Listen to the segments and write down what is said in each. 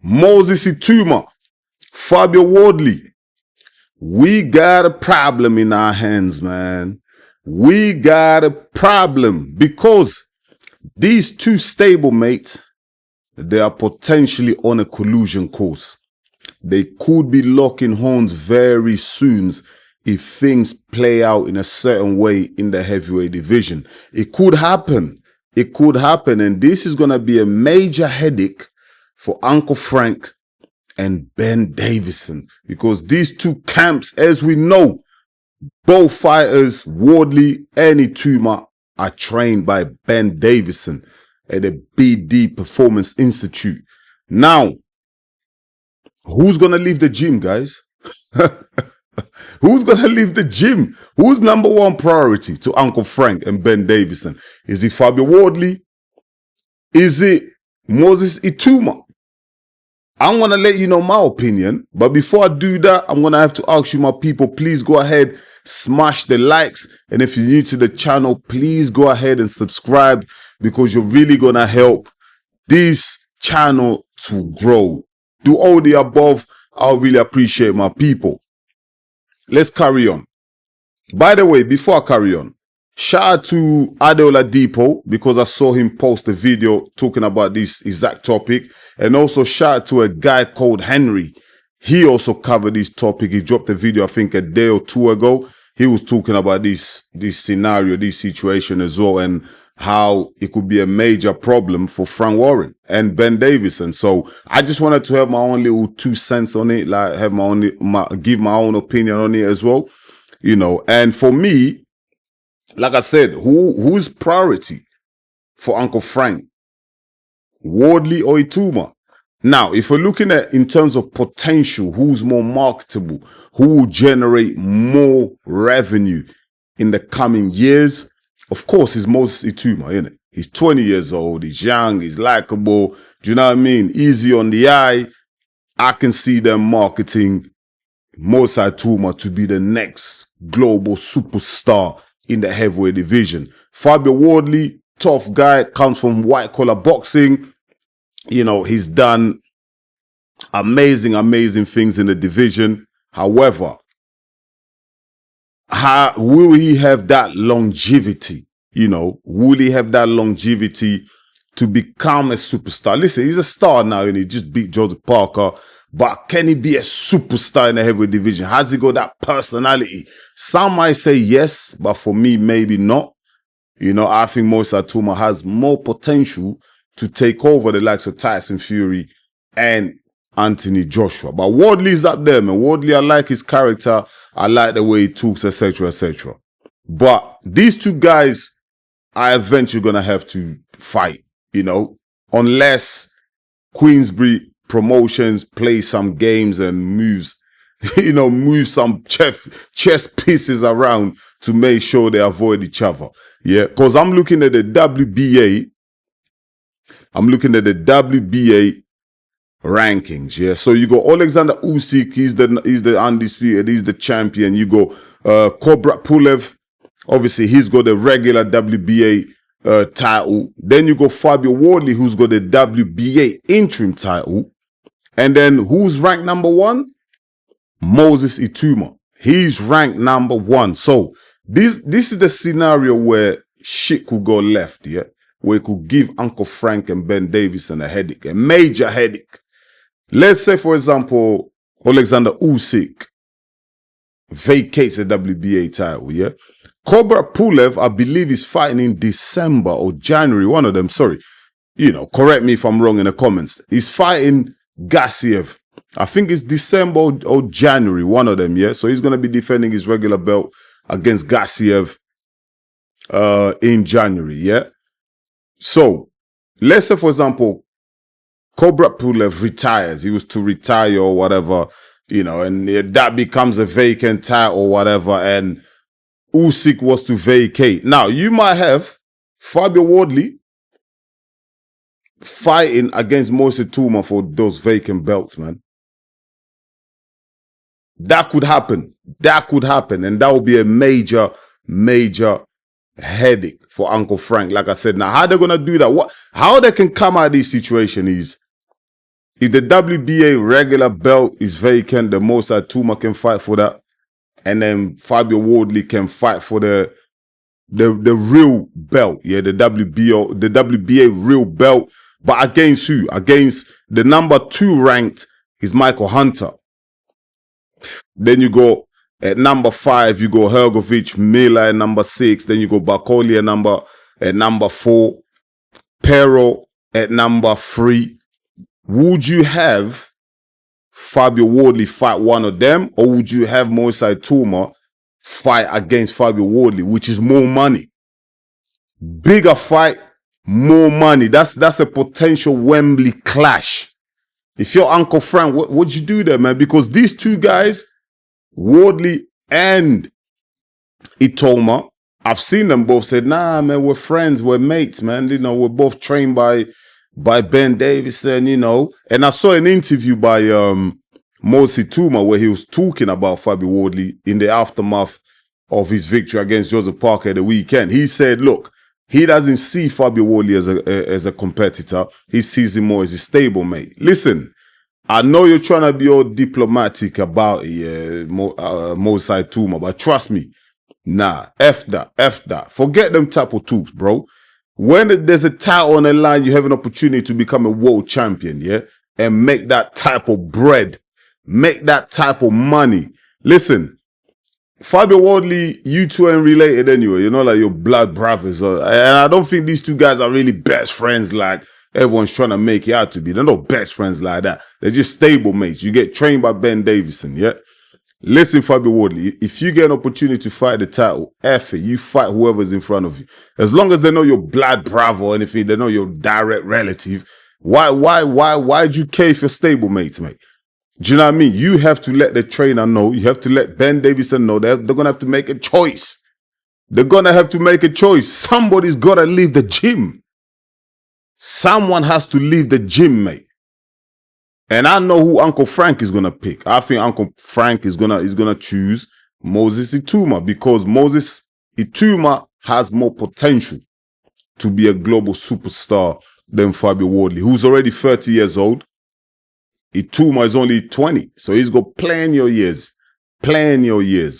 Moses Itauma, Fabio Wardley. We got a problem in our hands, man. We got a problem because these two stablemates, they are potentially on a collusion course. They could be locking horns very soon if things play out in a certain way in the heavyweight division. It could happen. It could happen. And this is going to be a major headache for Uncle Frank and Ben Davison, because these two camps, as we know, both fighters, Wardley and Itauma, are trained by Ben Davison at the BD Performance Institute. Now, who's going to leave the gym, guys? Who's going to leave the gym? Who's number one priority to Uncle Frank and Ben Davison? Is it Fabio Wardley? Is it Moses Itauma? I'm going to let you know my opinion. But before I do that, I'm going to have to ask you, my people, please go ahead, smash the likes. And if you're new to the channel, please go ahead and subscribe, because you're really going to help this channel to grow. Do all the above. I'll really appreciate my people. Let's carry on. By the way, before I carry on, shout out to Adeola Depot, because I saw him post a video talking about this exact topic. And also shout out to a guy called Henry. He also covered this topic. He dropped a video, I think, a day or two ago. He was talking about this scenario, this situation as well, and how it could be a major problem for Frank Warren and Ben Davison. So I just wanted to have my own little 2 cents on it, like have give my own opinion on it as well, you know. And for me, like I said, who's priority for Uncle Frank? Wardley or Itauma? Now, if we're looking at in terms of potential, who's more marketable, who will generate more revenue in the coming years, of course, it's Moses Itauma, isn't it? He's 20 years old, he's young, he's likable, do you know what I mean? Easy on the eye. I can see them marketing Moses Itauma to be the next global superstar in the heavyweight division. Fabio Wardley, tough guy, comes from white collar boxing. You know, he's done amazing things in the division. However, will he have that longevity? You know, will he have that longevity to become a superstar? Listen, he's a star now and he just beat George Parker. But can he be a superstar in the heavyweight division? Has he got that personality? Some might say yes, but for me, maybe not. You know, I think Moses Itauma has more potential to take over the likes of Tyson Fury and Anthony Joshua. But Wardley's up there, man. Wardley, I like his character. I like the way he talks, etc., etc. But these two guys are eventually going to have to fight, you know, unless Queensbury Promotions play some games and moves, you know, move some chess pieces around to make sure they avoid each other. Yeah, because I'm looking at the WBA. I'm looking at the WBA rankings. Yeah, so you go Alexander Usyk. He's the undisputed. He's the champion. You go Kubrat Pulev. Obviously, he's got the regular WBA title. Then you go Fabio Wardley, who's got the WBA interim title. And then who's ranked number one? Moses Itauma. He's ranked number one. So this is the scenario where shit could go left, yeah? Where it could give Uncle Frank and Ben Davison a headache, a major headache. Let's say, for example, Alexander Usyk vacates the WBA title, yeah? Kubrat Pulev, I believe, is fighting in December or January, one of them, sorry. You know, correct me if I'm wrong in the comments. He's fighting Gassiev. I think it's December or January, one of them, yeah? So he's going to be defending his regular belt against Gassiev in January, yeah? So, let's say, for example, Kubrat Pulev retires. He was to retire or whatever, you know, and that becomes a vacant title or whatever, and Usyk was to vacate. Now, you might have Fabio Wardley fighting against Moses Itauma for those vacant belts, man. That could happen. That could happen. And that would be a major headache for Uncle Frank. Like I said, now how they're going to do that, how they can come out of this situation is if the WBA regular belt is vacant, then Mosai Itauma can fight for that. And then Fabio Wardley can fight for the real belt. Yeah, the WBA real belt. But against who? Against the number 2 ranked is Michael Hunter. Then you go at number 5, you go Hergovich, Miller at number 6. Then you go Bakoli at number 4. Pero at number 3. Would you have Fabio Wardley fight one of them, or would you have Mosai Itauma fight against Fabio Wardley, which is more money? Bigger fight, more money. That's a potential Wembley clash. If you're Uncle Frank, what'd you do there, man? Because these two guys, Wardley and Itauma, I've seen them both say, nah, man, we're friends, we're mates, man. You know, we're both trained by Ben Davison, you know. And I saw an interview by Mosai Itauma where he was talking about Fabio Wardley in the aftermath of his victory against Joseph Parker at the weekend. He said, look, he doesn't see Fabio Wardley as a competitor. He sees him more as a stablemate. Listen, I know you're trying to be all diplomatic about Mosai Itauma, but trust me, nah, F that. Forget them type of talks, bro. When there's a title on the line, you have an opportunity to become a world champion, yeah? And make that type of bread, make that type of money. Listen, Fabio Wardley, you two ain't related anyway. You know, like your blood brothers. And I don't think these two guys are really best friends like everyone's trying to make it out to be. They're not best friends like that. They're just stable mates. You get trained by Ben Davison, yeah? Listen, Fabio Wardley, if you get an opportunity to fight the title, F it, you fight whoever's in front of you. As long as they know your blood brother or anything, they know your direct relative. Why'd you care if you're stable mates, mate? Do you know what I mean? You have to let the trainer know. You have to let Ben Davison know that they're going to have to make a choice. They're going to have to make a choice. Somebody's got to leave the gym. Someone has to leave the gym, mate. And I know who Uncle Frank is going to pick. I think Uncle Frank is gonna choose Mosai Itauma because Mosai Itauma has more potential to be a global superstar than Fabio Wardley, who's already 30 years old. Itauma is only 20. So he's got plenty of years,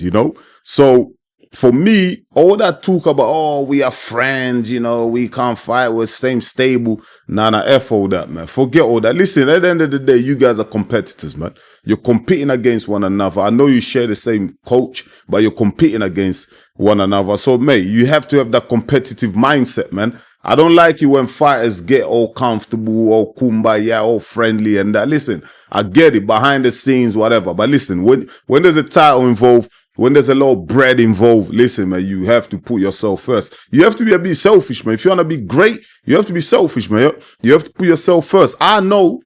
you know? So for me, all that talk about, oh, we are friends, you know, we can't fight, we're same stable. Nah, F all that, man. Forget all that. Listen, at the end of the day, you guys are competitors, man. You're competing against one another. I know you share the same coach, but you're competing against one another. So, mate, you have to have that competitive mindset, man. I don't like it when fighters get all comfortable, all kumbaya, all friendly and that. Listen, I get it, behind the scenes, whatever. But listen, when there's a title involved, when there's a lot of bread involved, listen, man, you have to put yourself first. You have to be a bit selfish, man. If you want to be great, you have to be selfish, man. You have to put yourself first. I know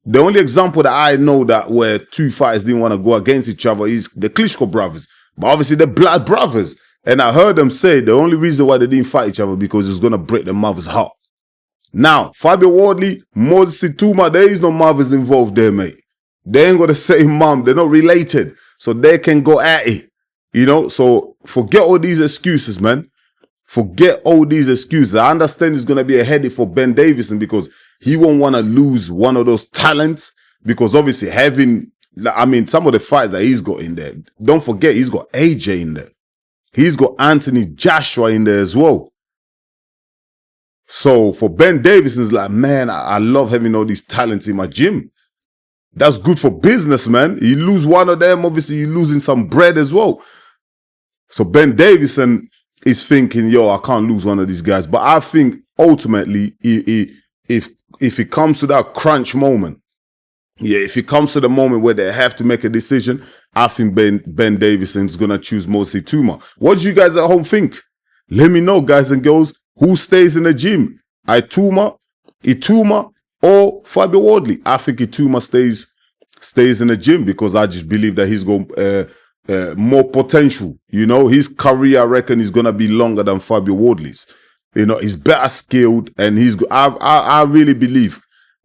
the only example that I know that where two fighters didn't want to go against each other is the Klitschko brothers. But obviously they're blood brothers. And I heard them say the only reason why they didn't fight each other because it's going to break their mother's heart. Now, Fabio Wardley, Mosai Itauma, there is no mothers involved there, mate. They ain't got the same mom. They're not related. So they can go at it, you know? So forget all these excuses, man. Forget all these excuses. I understand it's going to be a headache for Ben Davison because he won't want to lose one of those talents because obviously having, I mean, some of the fights that he's got in there, don't forget, he's got AJ in there. He's got Anthony Joshua in there as well. So for Ben Davison, it's like, man, I love having all these talents in my gym. That's good for business, man. You lose one of them, obviously you're losing some bread as well. So Ben Davison is thinking, yo, I can't lose one of these guys. But I think ultimately, if it comes to that crunch moment, yeah, if it comes to the moment where they have to make a decision, I think Ben Davison is going to choose Mosai Itauma. What do you guys at home think? Let me know, guys and girls, who stays in the gym? Itauma, or Fabio Wardley? I think Itauma stays in the gym because I just believe that he's got more potential. You know, his career, I reckon, is going to be longer than Fabio Wardley's. You know, he's better skilled and I really believe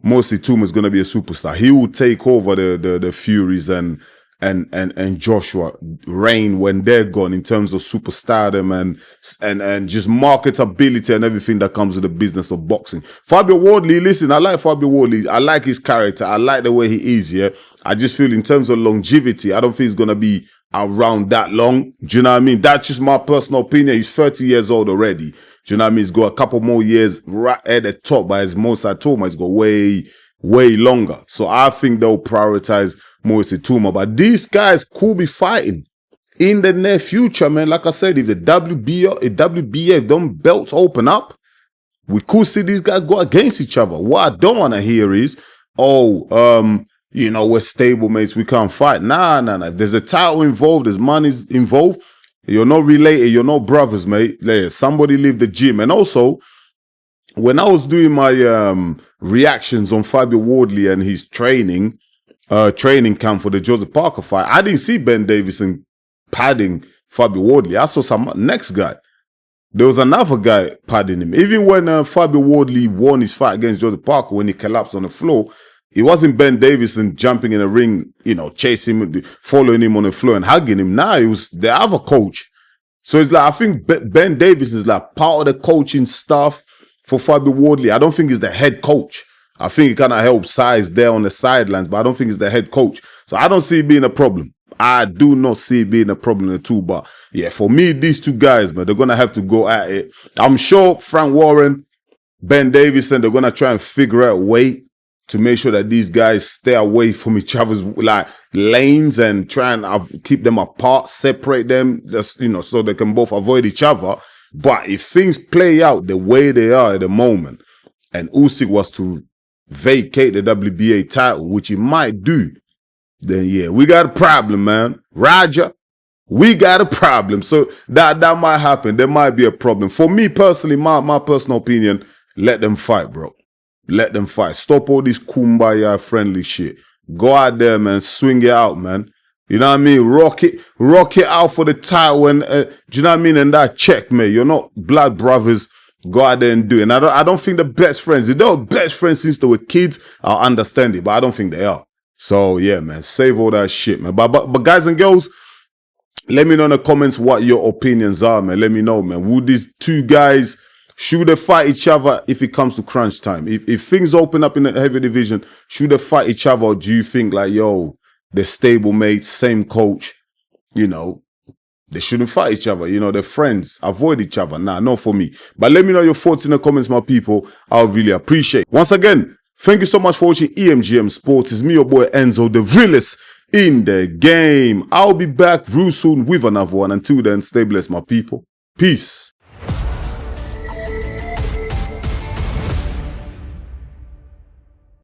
Mosai Itauma is going to be a superstar. He will take over the Furies and and Joshua reign when they're gone in terms of superstardom and just marketability and everything that comes with the business of boxing. Fabio Wardley, listen, I like Fabio Wardley. I like his character. I like the way he is, yeah. I just feel in terms of longevity, I don't think he's going to be around that long. Do you know what I mean? That's just my personal opinion. He's 30 years old already. Do you know what I mean? He's got a couple more years right at the top, but as Moussa Itauma, he's got way longer. So I think they'll prioritize Moussa Itauma. But these guys could be fighting in the near future, man. Like I said, if the WBA don't belts open up, we could see these guys go against each other. What I don't want to hear is, you know, we're stable mates, we can't fight. Nah. There's a title involved, there's money involved. You're not related, you're not brothers, mate. Somebody leave the gym. And also, when I was doing my reactions on Fabio Wardley and his training camp for the Joseph Parker fight, I didn't see Ben Davison padding Fabio Wardley. I saw some next guy. There was another guy padding him. Even when Fabio Wardley won his fight against Joseph Parker, when he collapsed on the floor, it wasn't Ben Davison jumping in the ring, you know, chasing him, following him on the floor and hugging him. Nah, it was the other coach. So it's like, I think Ben Davison is like part of the coaching staff for Fabio Wardley. I don't think he's the head coach. I think he kind of helps size there on the sidelines, but I don't think he's the head coach. So I don't see it being a problem. I do not see it being a problem at all. But yeah, for me, these two guys, man, they're going to have to go at it. I'm sure Frank Warren, Ben Davison, they're going to try and figure out a way to make sure that these guys stay away from each other's like lanes and try and keep them apart, separate them, just, you know, so they can both avoid each other. But if things play out the way they are at the moment, and Usyk was to vacate the WBA title, which he might do, then yeah, we got a problem, man. Roger, we got a problem. So that might happen. There might be a problem. For me personally, my personal opinion, let them fight, bro. Let them fight. Stop all this kumbaya friendly shit. Go out there, man. Swing it out, man. You know what I mean? Rock it out for the title. And do you know what I mean? And that checkmate. You're not blood brothers. Go out there and do it. And I don't think the best friends. If they were best friends since they were kids, I'll understand it. But I don't think they are. So yeah, man. Save all that shit, man. But guys and girls, let me know in the comments what your opinions are, man. Let me know, man. Would these two guys, should they fight each other if it comes to crunch time? If things open up in the heavy division, should they fight each other? Or do you think like, yo, they're stable mates, same coach, you know, they shouldn't fight each other. You know, they're friends. Avoid each other. Nah, not for me. But let me know your thoughts in the comments, my people. I'll really appreciate it. Once again, thank you so much for watching EMGM Sports. It's me, your boy Enzo, the realest in the game. I'll be back real soon with another one. Until then, stay blessed, my people. Peace.